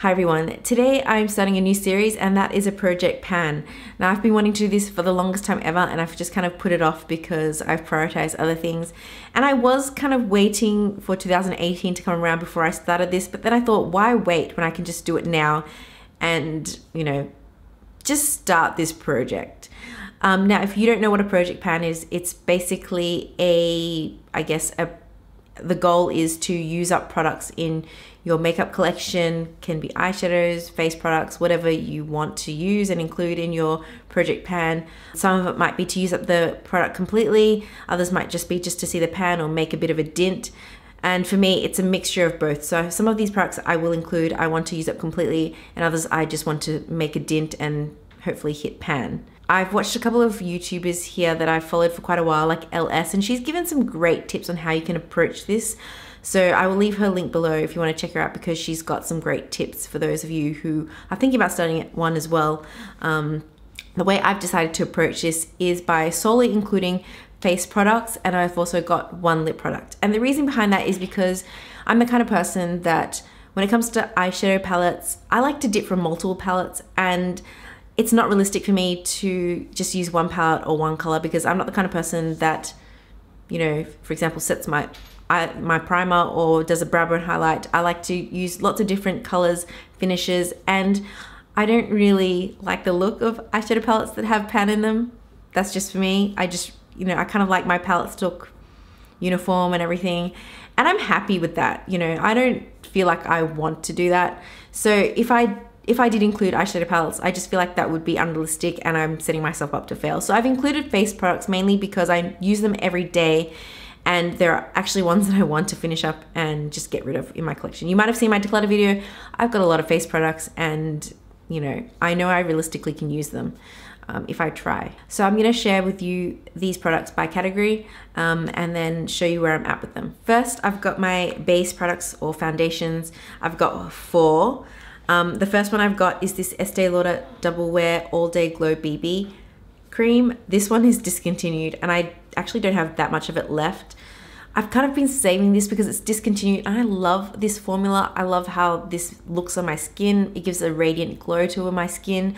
Hi everyone, today I'm starting a new series and that is a project pan. Now I've been wanting to do this for the longest time ever and I've just kind of put it off because I've prioritized other things. And I was kind of waiting for 2018 to come around before I started this, but then I thought, why wait when I can just do it now and, you know, just start this project. Now if you don't know what a project pan is, it's basically the goal is to use up products in your makeup collection, can be eyeshadows, face products, whatever you want to use and include in your project pan. Some of it might be to use up the product completely, others might just be just to see the pan or make a bit of a dint. And for me, it's a mixture of both. So some of these products I will include, I want to use up completely, and others I just want to make a dint and hopefully hit pan. I've watched a couple of YouTubers here that I've followed for quite a while, like LS, and she's given some great tips on how you can approach this. So I will leave her link below if you want to check her out because she's got some great tips for those of you who are thinking about starting one as well. The way I've decided to approach this is by solely including face products, and I've also got one lip product. And the reason behind that is because I'm the kind of person that when it comes to eyeshadow palettes, I like to dip from multiple palettes, and it's not realistic for me to just use one palette or one color because I'm not the kind of person that, you know, for example, sets my primer or does a brow bone highlight. I like to use lots of different colors, finishes, and I don't really like the look of eyeshadow palettes that have pan in them. That's just for me. I just, you know, I kind of like my palettes to look uniform and everything, and I'm happy with that. You know, I don't feel like I want to do that. So if I did include eyeshadow palettes, I just feel like that would be unrealistic and I'm setting myself up to fail. So I've included face products mainly because I use them every day, and there are actually ones that I want to finish up and just get rid of in my collection. You might have seen my declutter video. I've got a lot of face products and, you know I realistically can use them if I try. So I'm gonna share with you these products by category and then show you where I'm at with them. First, I've got my base products or foundations. I've got 4. The first one I've got is this Estee Lauder Double Wear All Day Glow BB cream. This one is discontinued and I actually don't have that much of it left. I've kind of been saving this because it's discontinued and I love this formula. I love how this looks on my skin. It gives a radiant glow to my skin,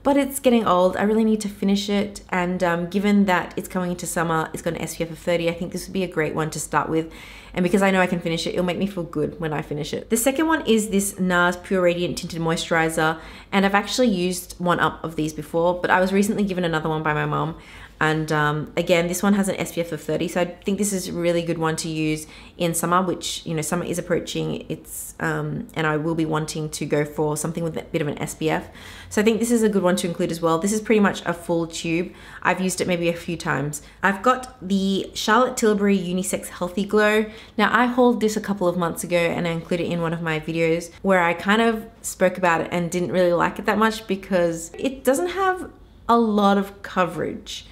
but it's getting old. I really need to finish it, and given that it's coming into summer, it's got an SPF of 30, I think this would be a great one to start with. And because I know I can finish it, it'll make me feel good when I finish it. The second one is this Nars Pure Radiant Tinted Moisturiser, and I've actually used one up of these before, but I was recently given another one by my mom. And again, this one has an SPF of 30, so I think this is a really good one to use in summer, which, you know, summer is approaching. It's and I will be wanting to go for something with a bit of an SPF. So I think this is a good one to include as well. This is pretty much a full tube. I've used it maybe a few times. I've got the Charlotte Tilbury Unisex Healthy Glow. Now I hauled this a couple of months ago and I included it in one of my videos where I kind of spoke about it and didn't really like it that much because it doesn't have a lot of coverage.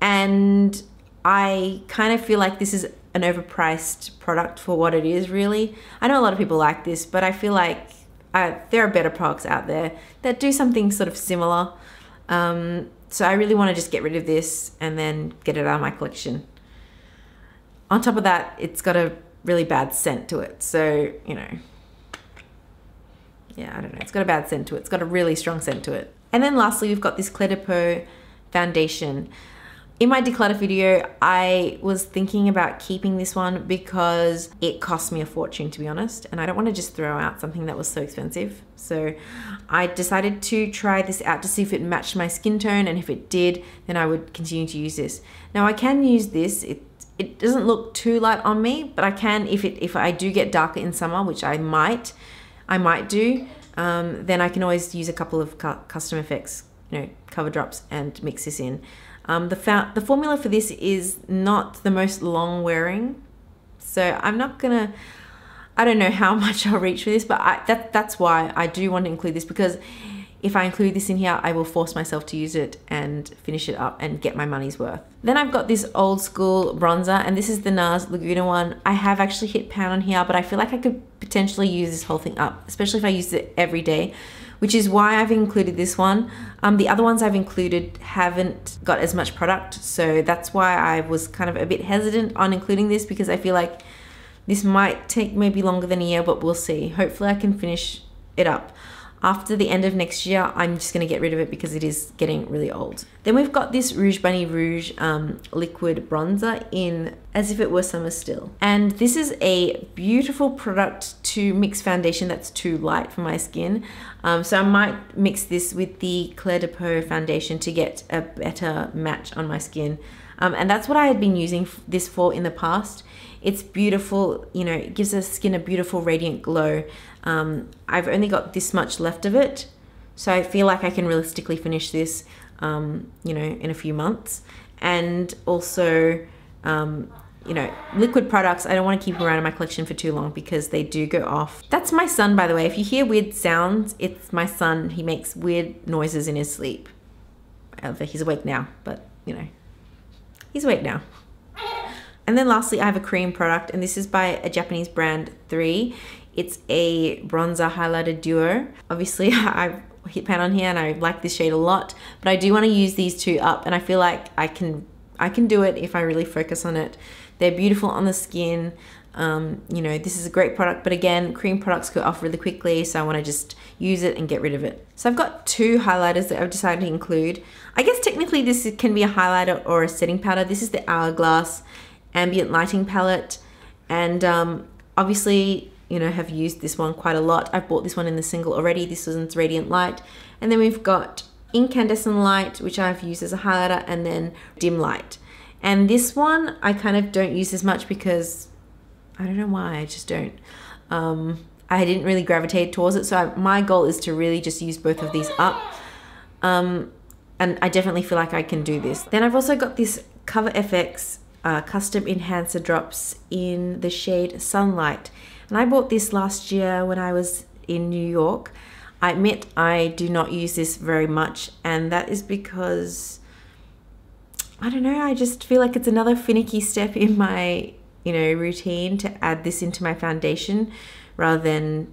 And I kind of feel like this is an overpriced product for what it is, really. I know a lot of people like this, but I feel like there are better products out there that do something sort of similar. So I really want to just get rid of this and then get it out of my collection. On top of that, it's got a really bad scent to it. So, you know, yeah, I don't know. It's got a bad scent to it. It's got a really strong scent to it. And then lastly, we've got this Kjaer Peau foundation. In my declutter video, I was thinking about keeping this one because it cost me a fortune, to be honest, and I don't want to just throw out something that was so expensive. So I decided to try this out to see if it matched my skin tone, and if it did, then I would continue to use this. Now I can use this. It doesn't look too light on me, but I can, if I do get darker in summer, which I might do, then I can always use a couple of custom effects, you know, cover drops, and mix this in. The formula for this is not the most long wearing, so I'm not gonna, I don't know how much I'll reach for this, but that's why I do want to include this, because if I include this in here, I will force myself to use it and finish it up and get my money's worth. Then I've got this old school bronzer, and this is the Nars Laguna one. I have actually hit pan on here, but I feel like I could potentially use this whole thing up, especially if I use it every day, which is why I've included this one. The other ones I've included haven't got as much product, so that's why I was kind of a bit hesitant on including this, because I feel like this might take maybe longer than a year, but we'll see. Hopefully I can finish it up. After the end of next year, I'm just going to get rid of it because it is getting really old. Then we've got this Rouge Bunny Rouge liquid bronzer in As If It Were Summer Still. And this is a beautiful product to mix foundation that's too light for my skin. So I might mix this with the Kjaer de Peau foundation to get a better match on my skin. And that's what I had been using this for in the past. It's beautiful, you know, it gives the skin a beautiful radiant glow. I've only got this much left of it, so I feel like I can realistically finish this, you know, in a few months. And also, you know, liquid products, I don't want to keep around in my collection for too long because they do go off. That's my son, by the way. If you hear weird sounds, it's my son. He makes weird noises in his sleep. He's awake now, but, you know, he's awake now. And then lastly, I have a cream product, and this is by a Japanese brand, 3. It's a bronzer highlighter duo. Obviously, I've hit pan on here and I like this shade a lot, but I do want to use these two up, and I feel like I can do it if I really focus on it. They're beautiful on the skin. You know, this is a great product, but again, cream products go off really quickly, so I want to just use it and get rid of it. So I've got 2 highlighters that I've decided to include. I guess technically this can be a highlighter or a setting powder. This is the Hourglass Ambient Lighting Palette, and obviously, you know, have used this one quite a lot. I've bought this one in the single already. This one's Radiant Light. And then we've got Incandescent Light, which I've used as a highlighter, and then Dim Light. And this one I kind of don't use as much because I don't know why, I just don't. I didn't really gravitate towards it, so my goal is to really just use both of these up. And I definitely feel like I can do this. Then I've also got this Cover FX custom enhancer drops in the shade Sunlight, and I bought this last year when I was in New York. I admit I do not use this very much, and that is because I don't know, I just feel like it's another finicky step in my, you know, routine to add this into my foundation rather than,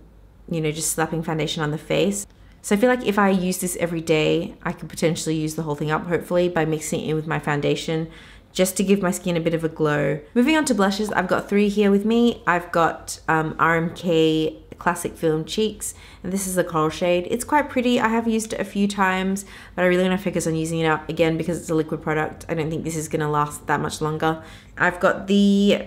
you know, just slapping foundation on the face. So I feel like if I use this every day, I could potentially use the whole thing up, hopefully, by mixing it in with my foundation, just to give my skin a bit of a glow. Moving on to blushes, I've got 3 here with me. I've got RMK Classic Film Cheeks, and this is the coral shade. It's quite pretty. I have used it a few times, but I really want to focus on using it up again because it's a liquid product. I don't think this is going to last that much longer. I've got the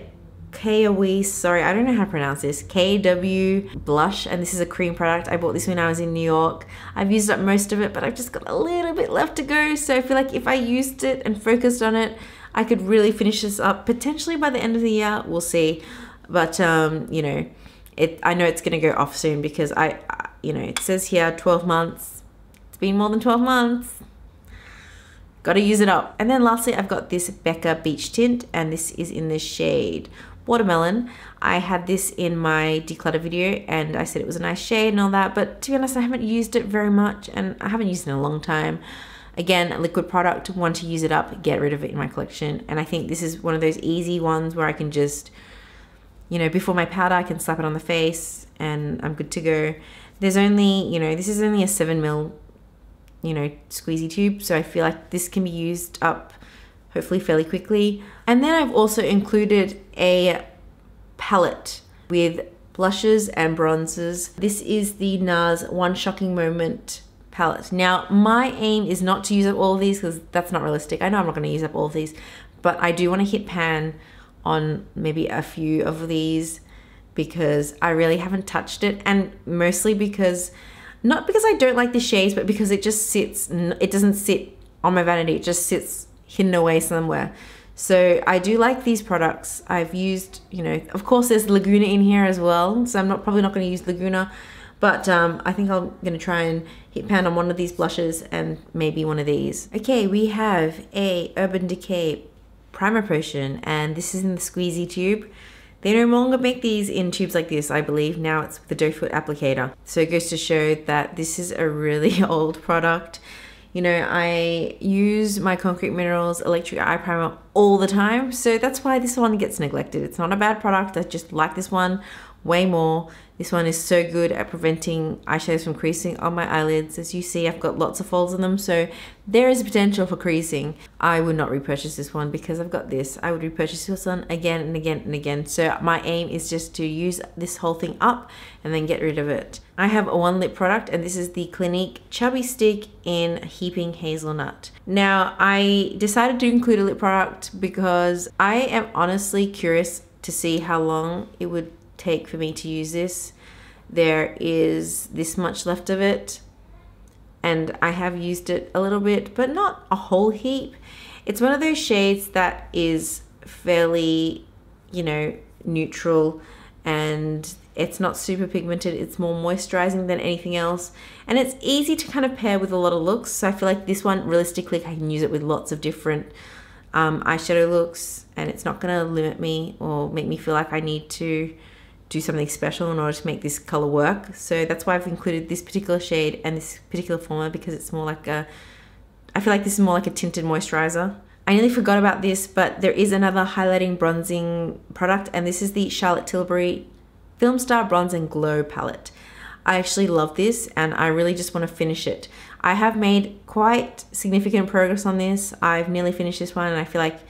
Kjaer, sorry, I don't know how to pronounce this, KW blush, and this is a cream product. I bought this when I was in New York. I've used up most of it, but I've just got a little bit left to go, so I feel like if I used it and focused on it, I could really finish this up potentially by the end of the year. We'll see, but you know, I know it's going to go off soon because you know, it says here 12 months. It's been more than 12 months. Got to use it up. And then lastly, I've got this Becca Beach Tint, and this is in the shade Watermelon. I had this in my declutter video and I said it was a nice shade and all that, but to be honest, I haven't used it very much, and I haven't used it in a long time. Again, a liquid product, want to use it up, get rid of it in my collection. And I think this is one of those easy ones where I can just, you know, before my powder, I can slap it on the face and I'm good to go. There's only, you know, this is only a 7ml, you know, squeezy tube, so I feel like this can be used up hopefully fairly quickly. And then I've also included a palette with blushes and bronzers. This is the Nars One Shocking Moment palette. Now, my aim is not to use up all of these because that's not realistic. I know I'm not going to use up all of these, but I do want to hit pan on maybe a few of these because I really haven't touched it, and mostly because, not because I don't like the shades, but because it just sits, it doesn't sit on my vanity, it just sits hidden away somewhere. So I do like these products. I've used, you know, of course there's Laguna in here as well, so I'm probably not going to use Laguna, but I think I'm going to try and hit pan on one of these blushes and maybe one of these. Okay, we have a Urban Decay primer potion, and this is in the squeezy tube. They no longer make these in tubes like this, I believe. Now it's with the doe foot applicator. So it goes to show that this is a really old product. You know, I use my Concrete Minerals Electric Eye Primer all the time. So that's why this one gets neglected. It's not a bad product. I just like this one way more. This one is so good at preventing eyeshadows from creasing on my eyelids. As you see, I've got lots of folds in them, so there is a potential for creasing. I would not repurchase this one because I've got this. I would repurchase this one again and again and again. So my aim is just to use this whole thing up and then get rid of it. I have a one lip product, and this is the Clinique Chubby Stick in Heaping Hazelnut. Now, I decided to include a lip product because I am honestly curious to see how long it would take for me to use this. There is this much left of it, and I have used it a little bit, but not a whole heap. It's one of those shades that is fairly, you know, neutral, and it's not super pigmented. It's more moisturizing than anything else, and it's easy to kind of pair with a lot of looks. So I feel like this one, realistically, I can use it with lots of different eyeshadow looks, and it's not gonna limit me or make me feel like I need to do something special in order to make this color work. So that's why I've included this particular shade and this particular formula, because it's more like a, I feel like this is more like a tinted moisturizer. I nearly forgot about this, but there is another highlighting bronzing product, and this is the Charlotte Tilbury Film Star Bronze and Glow palette. I actually love this, and I really just want to finish it. I have made quite significant progress on this. I've nearly finished this one, and I feel like,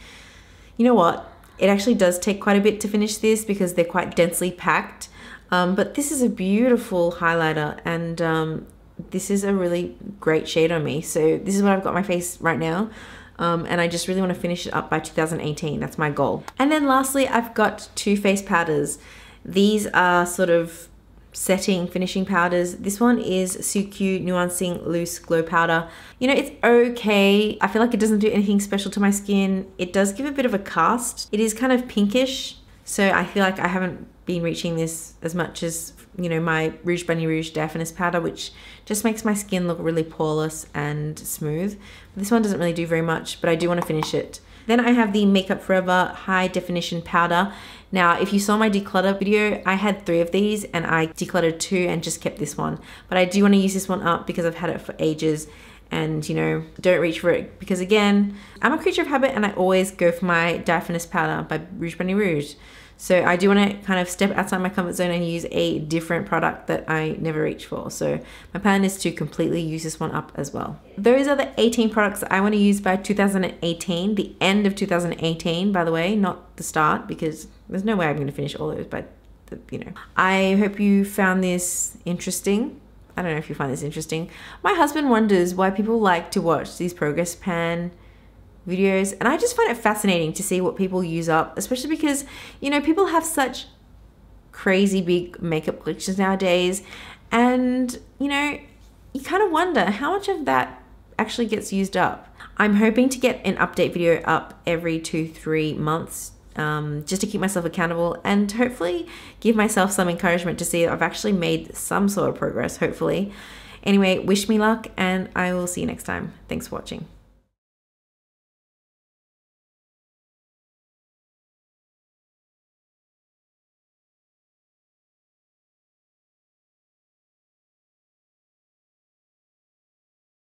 you know what? It actually does take quite a bit to finish this because they're quite densely packed. But this is a beautiful highlighter, and this is a really great shade on me. So this is what I've got on my face right now. And I just really want to finish it up by 2018. That's my goal. And then lastly, I've got two face powders. These are sort of setting finishing powders. This one is Silky Nuancing Loose Glow Powder. You know, it's okay. I feel like it doesn't do anything special to my skin. It does give a bit of a cast. It is kind of pinkish, so I feel like I haven't been reaching this as much as, you know, my Rouge Bunny Rouge Diaphanous powder, which just makes my skin look really poreless and smooth. This one doesn't really do very much, but I do want to finish it. Then I have the Makeup Forever High Definition Powder. Now, if you saw my declutter video, I had 3 of these, and I decluttered 2 and just kept this one. But I do want to use this one up because I've had it for ages, and, you know, don't reach for it because, again, I'm a creature of habit, and I always go for my Diaphanous Powder by Rouge Bunny Rouge. So I do want to kind of step outside my comfort zone and use a different product that I never reach for. So my plan is to completely use this one up as well. Those are the 18 products that I want to use by 2018, the end of 2018, by the way, not the start, because there's no way I'm going to finish all those by, you know. I hope you found this interesting. I don't know if you find this interesting. My husband wonders why people like to watch these progress pan videos, and I just find it fascinating to see what people use up, especially because, you know, people have such crazy big makeup collections nowadays, and, you know, you kind of wonder how much of that actually gets used up. I'm hoping to get an update video up every 2-3 months, just to keep myself accountable and hopefully give myself some encouragement to see that I've actually made some sort of progress, hopefully. Anyway, wish me luck, and I will see you next time. Thanks for watching.